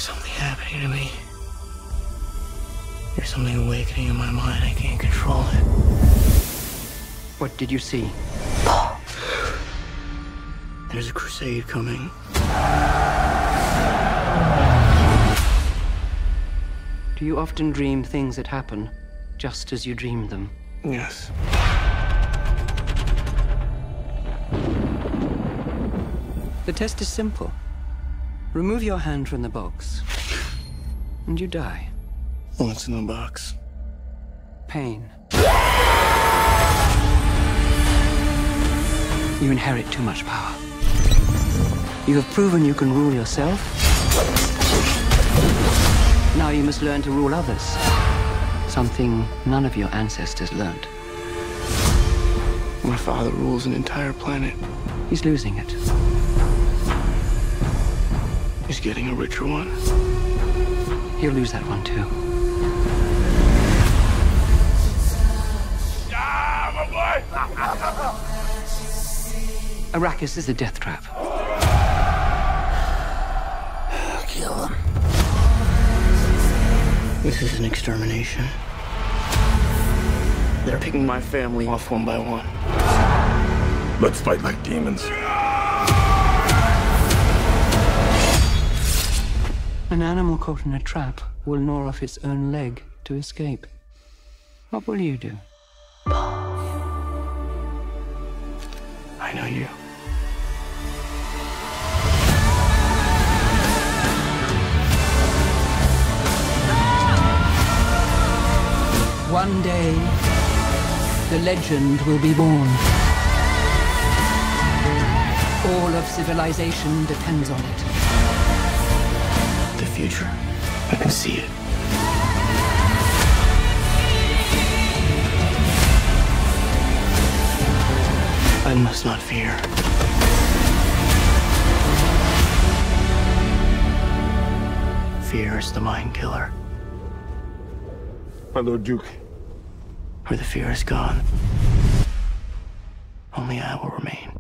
There's something happening to me. There's something awakening in my mind. I can't control it. What did you see? There's a crusade coming. Do you often dream things that happen just as you dreamed them? Yes. The test is simple. Remove your hand from the box, and you die. What's in the box? Pain. You inherit too much power. You have proven you can rule yourself. Now you must learn to rule others. Something none of your ancestors learned. My father rules an entire planet. He's losing it. He's getting a richer one. He'll lose that one too. Arrakis is a death trap. I'll kill him. This is an extermination. They're picking my family off one by one. Let's fight like demons. An animal caught in a trap will gnaw off its own leg to escape. What will you do? I know you. One day, the legend will be born. All of civilization depends on it. The future. I can see it. I must not fear. Fear is the mind killer. My Lord Duke. Where the fear is gone, only I will remain.